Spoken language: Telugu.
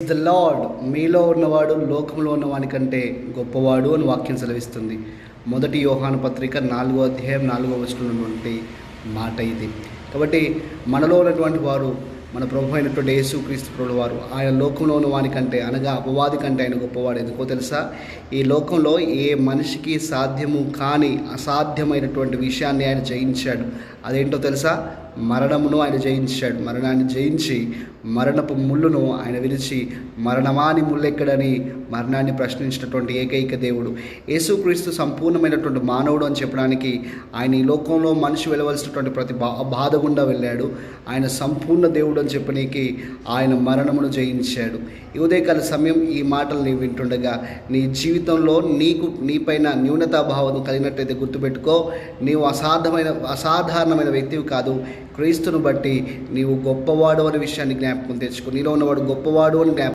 ద లార్డ్, మీలో ఉన్నవాడు లోకంలో ఉన్నవాని కంటే గొప్పవాడు అని వాక్యం సెలవిస్తుంది. మొదటి యోహాను పత్రిక 4వ అధ్యాయం 4వ వచనంలో ఉన్నటువంటి మాట ఇది. కాబట్టి మనలో ఉన్నటువంటి వారు మన ప్రభు అయినటువంటి యేసుక్రీస్తు ప్రభువు వారు ఆయన లోకంలో ఉన్న వాని కంటే, అనగా అపవాది కంటే ఆయన గొప్పవాడు. ఎందుకో తెలుసా? ఈ లోకంలో ఏ మనిషికి సాధ్యము కాని అసాధ్యమైనటువంటి విషయాన్ని ఆయన జయించాడు. అదేంటో తెలుసా? మరణమును ఆయన జయించాడు. మరణాన్ని జయించి మరణపు ముళ్ళును ఆయన విరిచి, మరణమాని ముళ్ళెక్కడని మరణాన్ని ప్రశ్నించినటువంటి ఏకైక దేవుడు యేసుక్రీస్తు సంపూర్ణమైనటువంటి మానవుడు అని చెప్పడానికి ఆయన ఈ లోకంలో మనిషి వెళ్ళవలసినటువంటి ప్రతి బాధ గుండా వెళ్ళాడు. ఆయన సంపూర్ణ దేవుడు అని చెప్పనీకి ఆయన మరణమును జయించాడు. ఈ ఉదయకాల సమయం ఈ మాటలు నీవు వింటుండగా నీ జీవితంలో నీపైన న్యూనతాభావం కలిగినట్లయితే గుర్తుపెట్టుకో, నీవు అసాధారణమైన వ్యక్తివి కాదు. క్రీస్తును బట్టి నీవు గొప్పవాడు అనే విషయాన్ని జ్ఞాపకం తెచ్చుకో. నీలో ఉన్నవాడు గొప్పవాడు అని